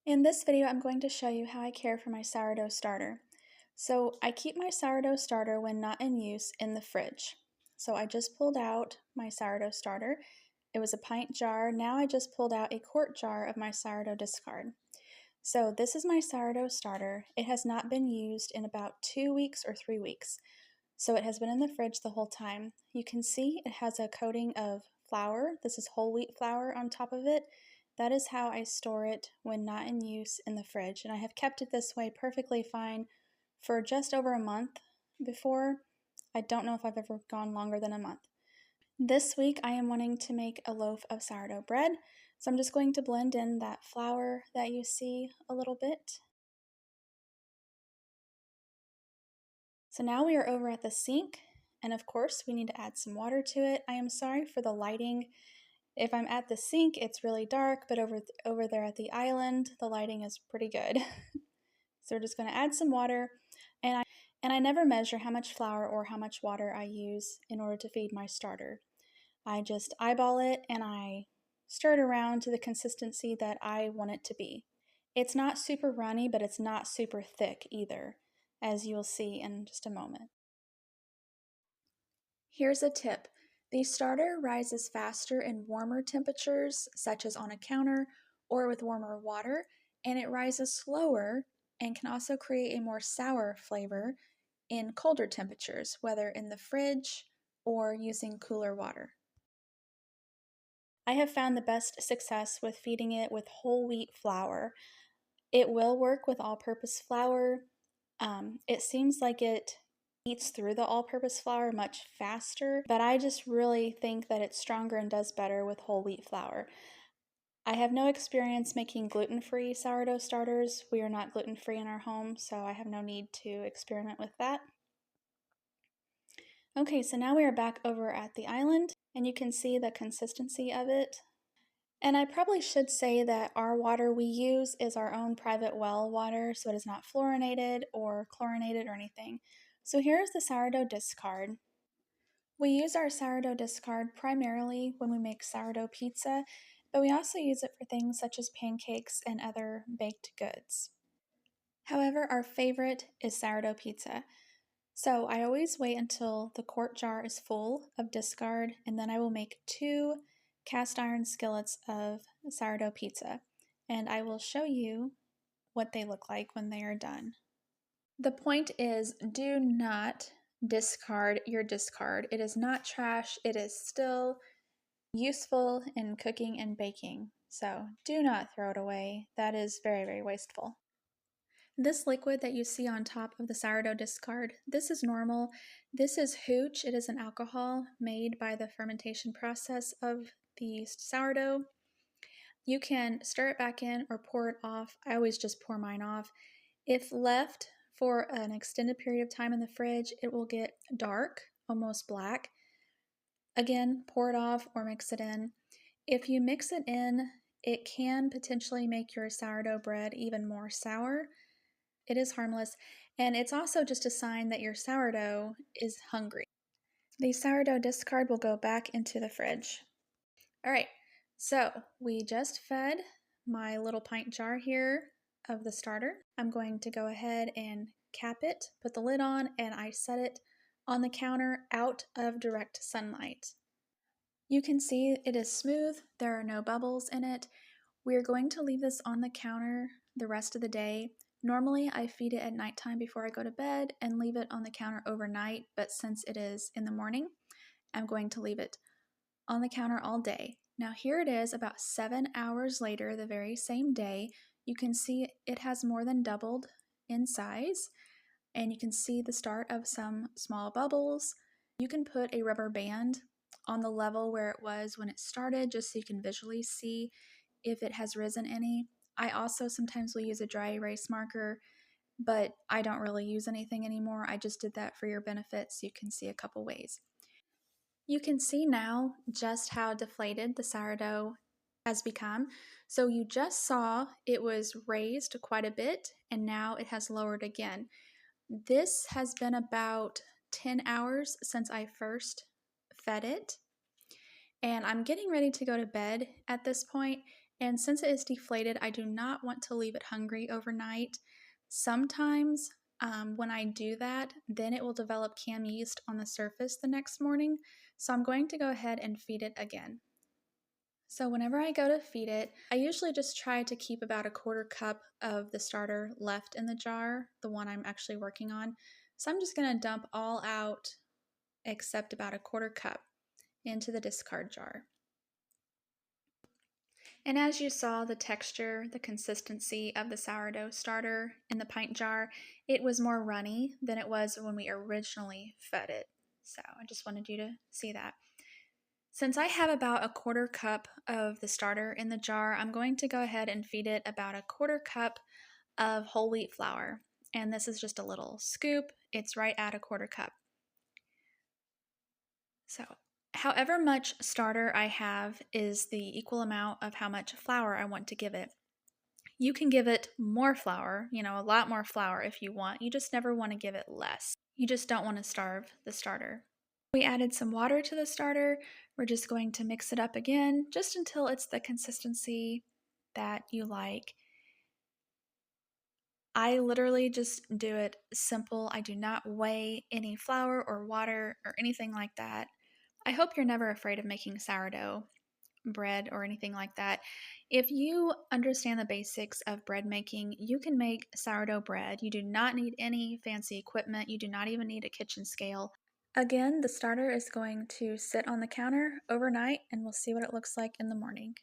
In this video, I'm going to show you how I care for my sourdough starter. So I keep my sourdough starter when not in use in the fridge. So I just pulled out my sourdough starter. It was a pint jar. Now I just pulled out a quart jar of my sourdough discard. So this is my sourdough starter. It has not been used in about 2 weeks or 3 weeks. So it has been in the fridge the whole time. You can see it has a coating of flour. This is whole wheat flour on top of it. That is how I store it when not in use in the fridge. And I have kept it this way perfectly fine for just over a month before. I don't know if I've ever gone longer than a month. This week I am wanting to make a loaf of sourdough bread. So I'm just going to blend in that flour that you see a little bit. So now we are over at the sink, and of course we need to add some water to it. I am sorry for the lighting. If I'm at the sink, it's really dark, but over there at the island, the lighting is pretty good. So we're just going to add some water, and I never measure how much flour or how much water I use in order to feed my starter. I just eyeball it and I stir it around to the consistency that I want it to be. It's not super runny, but it's not super thick either, as you'll see in just a moment. Here's a tip. The starter rises faster in warmer temperatures, such as on a counter or with warmer water, and it rises slower and can also create a more sour flavor in colder temperatures, whether in the fridge or using cooler water. I have found the best success with feeding it with whole wheat flour. It will work with all-purpose flour. It seems like it eats through the all-purpose flour much faster, but I just really think that it's stronger and does better with whole wheat flour. I have no experience making gluten-free sourdough starters. We are not gluten-free in our home, so I have no need to experiment with that. Okay, so now we are back over at the island, and you can see the consistency of it. And I probably should say that our water we use is our own private well water, so it is not fluorinated or chlorinated or anything. So here's the sourdough discard. We use our sourdough discard primarily when we make sourdough pizza, but we also use it for things such as pancakes and other baked goods. However, our favorite is sourdough pizza. So I always wait until the quart jar is full of discard, and then I will make 2 cast iron skillets of sourdough pizza, and I will show you what they look like when they are done. The point is, do not discard your discard. It is not trash. It is still useful in cooking and baking. So do not throw it away. That is very, very wasteful. This liquid that you see on top of the sourdough discard, this is normal. This is hooch. It is an alcohol made by the fermentation process of the sourdough. You can stir it back in or pour it off. I always just pour mine off. If left for an extended period of time in the fridge, it will get dark, almost black. Again, pour it off or mix it in. If you mix it in, it can potentially make your sourdough bread even more sour. It is harmless, and it's also just a sign that your sourdough is hungry. The sourdough discard will go back into the fridge. All right, so we just fed my little pint jar here of the starter. I'm going to go ahead and cap it, put the lid on, and I set it on the counter out of direct sunlight. You can see it is smooth. There are no bubbles in it. We are going to leave this on the counter the rest of the day. Normally, I feed it at nighttime before I go to bed and leave it on the counter overnight, but since it is in the morning, I'm going to leave it on the counter all day. Now here it is about 7 hours later, the very same day. You can see it has more than doubled in size, and you can see the start of some small bubbles. You can put a rubber band on the level where it was when it started, just so you can visually see if it has risen any. I also sometimes will use a dry erase marker, but I don't really use anything anymore. I just did that for your benefit so you can see a couple ways. You can see now just how deflated the sourdough has become. So you just saw it was raised quite a bit and now it has lowered again. This has been about 10 hours since I first fed it, and I'm getting ready to go to bed at this point. And since it is deflated, I do not want to leave it hungry overnight. Sometimes when I do that, then it will develop cam yeast on the surface the next morning. So I'm going to go ahead and feed it again. So whenever I go to feed it, I usually just try to keep about a quarter cup of the starter left in the jar, the one I'm actually working on. So I'm just going to dump all out except about a quarter cup into the discard jar. And as you saw, the texture, the consistency of the sourdough starter in the pint jar, it was more runny than it was when we originally fed it. So I just wanted you to see that. Since I have about a quarter cup of the starter in the jar, I'm going to go ahead and feed it about a quarter cup of whole wheat flour. And this is just a little scoop. It's right at a quarter cup. So however much starter I have is the equal amount of how much flour I want to give it. You can give it more flour, a lot more flour if you want. You just never want to give it less. You just don't want to starve the starter. We added some water to the starter. We're just going to mix it up again, just until it's the consistency that you like. I literally just do it simple. I do not weigh any flour or water or anything like that. I hope you're never afraid of making sourdough bread or anything like that. If you understand the basics of bread making, you can make sourdough bread. You do not need any fancy equipment. You do not even need a kitchen scale. Again, the starter is going to sit on the counter overnight and we'll see what it looks like in the morning.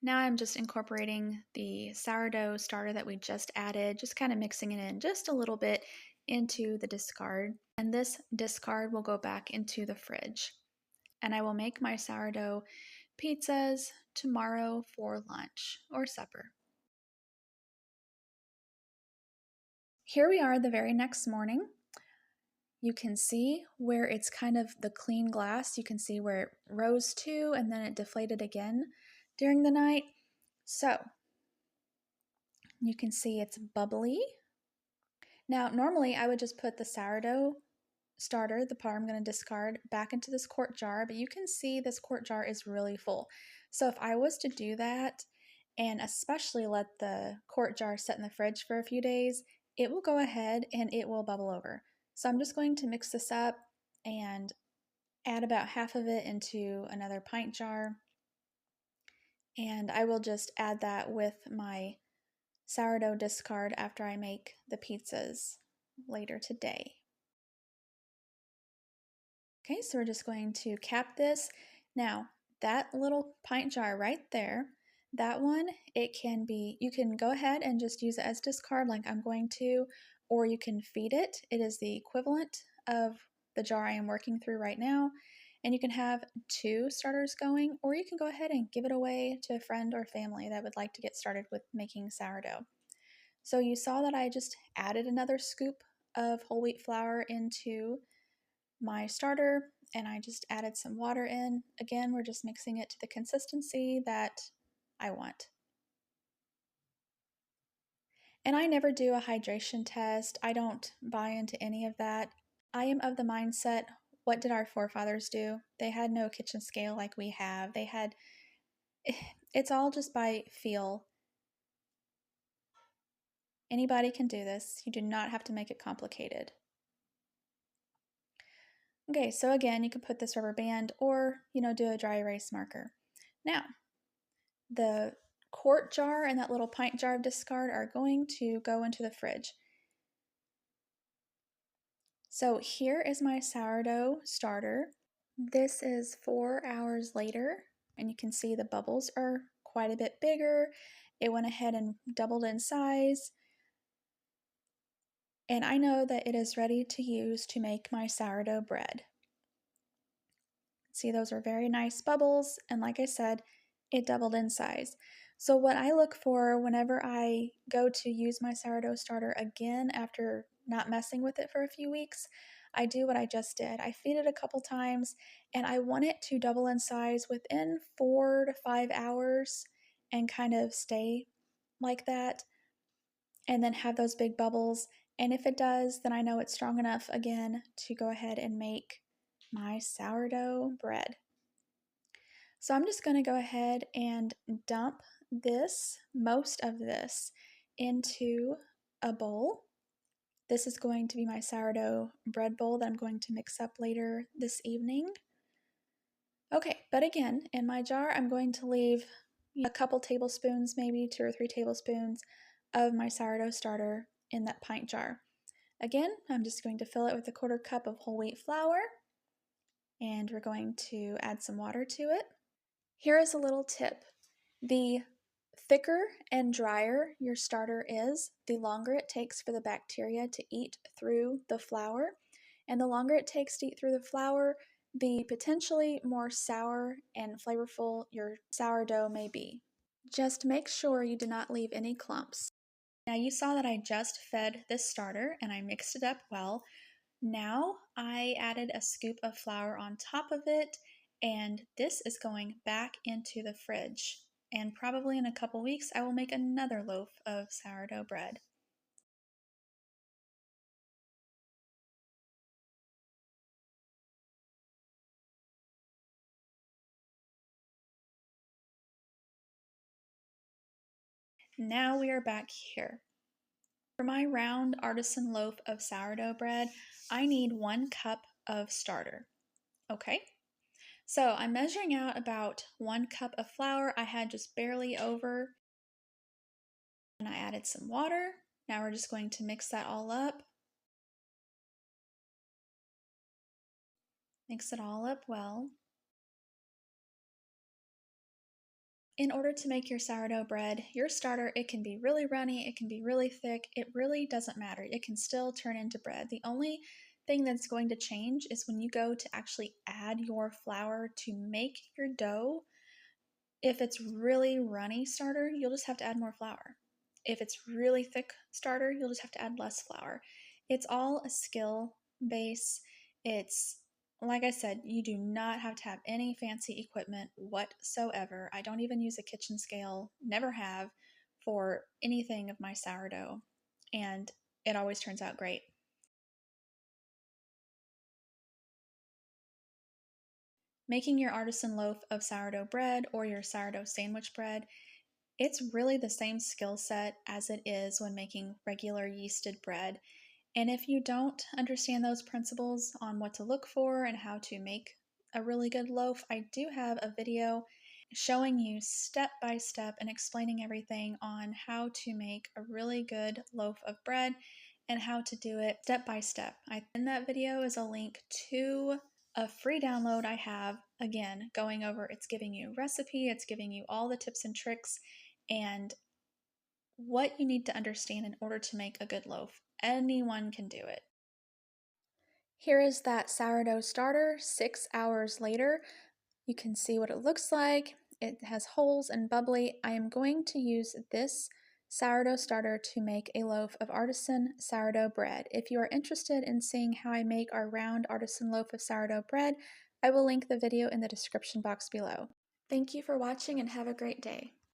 Now I'm just incorporating the sourdough starter that we just added, just kind of mixing it in just a little bit into the discard. And this discard will go back into the fridge. And I will make my sourdough pizzas tomorrow for lunch or supper. Here we are the very next morning. You can see where it's kind of the clean glass. You can see where it rose to and then it deflated again during the night. So you can see it's bubbly. Now, normally I would just put the sourdough starter, the part I'm going to discard, back into this quart jar, but you can see this quart jar is really full. So if I was to do that, and especially let the quart jar sit in the fridge for a few days, it will go ahead and it will bubble over. So I'm just going to mix this up and add about half of it into another pint jar. And I will just add that with my sourdough discard after I make the pizzas later today. Okay, so we're just going to cap this. Now, that little pint jar right there, that one, you can go ahead and just use it as discard like I'm going to, or you can feed it. It is the equivalent of the jar I am working through right now. And you can have 2 starters going, or you can go ahead and give it away to a friend or family that would like to get started with making sourdough. So you saw that I just added another scoop of whole wheat flour into my starter, and I just added some water in. Again, we're just mixing it to the consistency that I want. And I never do a hydration test. I don't buy into any of that. I am of the mindset, what did our forefathers do? They had no kitchen scale like we have. It's all just by feel. Anybody can do this. You do not have to make it complicated. Okay, so again, you can put this rubber band or, do a dry erase marker. Now, the quart jar and that little pint jar of discard are going to go into the fridge. So here is my sourdough starter. This is 4 hours later, and you can see the bubbles are quite a bit bigger. It went ahead and doubled in size. And I know that it is ready to use to make my sourdough bread. See, those are very nice bubbles, and like I said, it doubled in size. So what I look for whenever I go to use my sourdough starter again after not messing with it for a few weeks, I do what I just did. I feed it a couple times, and I want it to double in size within 4 to 5 hours and kind of stay like that, and then have those big bubbles. And if it does, then I know it's strong enough again to go ahead and make my sourdough bread. So I'm just going to go ahead and dump most of this, into a bowl. This is going to be my sourdough bread bowl that I'm going to mix up later this evening. Okay, but again, in my jar, I'm going to leave a couple tablespoons, maybe 2 or 3 tablespoons of my sourdough starter in that pint jar. Again, I'm just going to fill it with a 1/4 cup of whole wheat flour, and we're going to add some water to it. Here is a little tip. The thicker and drier your starter is, the longer it takes for the bacteria to eat through the flour. And the longer it takes to eat through the flour, the potentially more sour and flavorful your sourdough may be. Just make sure you do not leave any clumps. Now you saw that I just fed this starter and I mixed it up well. Now I added a scoop of flour on top of it, and this is going back into the fridge. And probably in a couple weeks I will make another loaf of sourdough bread. Now we are back here. For my round artisan loaf of sourdough bread, I need 1 cup of starter. Okay, so I'm measuring out about 1 cup of flour. I had just barely over, and I added some water. Now we're just going to mix that all up. Mix it all up well. In order to make your sourdough bread, your starter, it can be really runny, it can be really thick, it really doesn't matter. It can still turn into bread. The only thing that's going to change is when you go to actually add your flour to make your dough. If it's really runny starter, you'll just have to add more flour. If it's really thick starter, you'll just have to add less flour. It's all a skill base. It's, like I said, you do not have to have any fancy equipment whatsoever. I don't even use a kitchen scale, never have, for anything of my sourdough, and it always turns out great. Making your artisan loaf of sourdough bread or your sourdough sandwich bread, it's really the same skill set as it is when making regular yeasted bread. And if you don't understand those principles on what to look for and how to make a really good loaf, I do have a video showing you step by step and explaining everything on how to make a really good loaf of bread and how to do it step by step. In that video is a link to a free download I have, again, going over, it's giving you recipe, it's giving you all the tips and tricks and what you need to understand in order to make a good loaf. Anyone can do it. Here is that sourdough starter 6 hours later. You can see what it looks like. It has holes and bubbly. I am going to use this sourdough starter to make a loaf of artisan sourdough bread. If you are interested in seeing how I make our round artisan loaf of sourdough bread, I will link the video in the description box below. Thank you for watching and have a great day.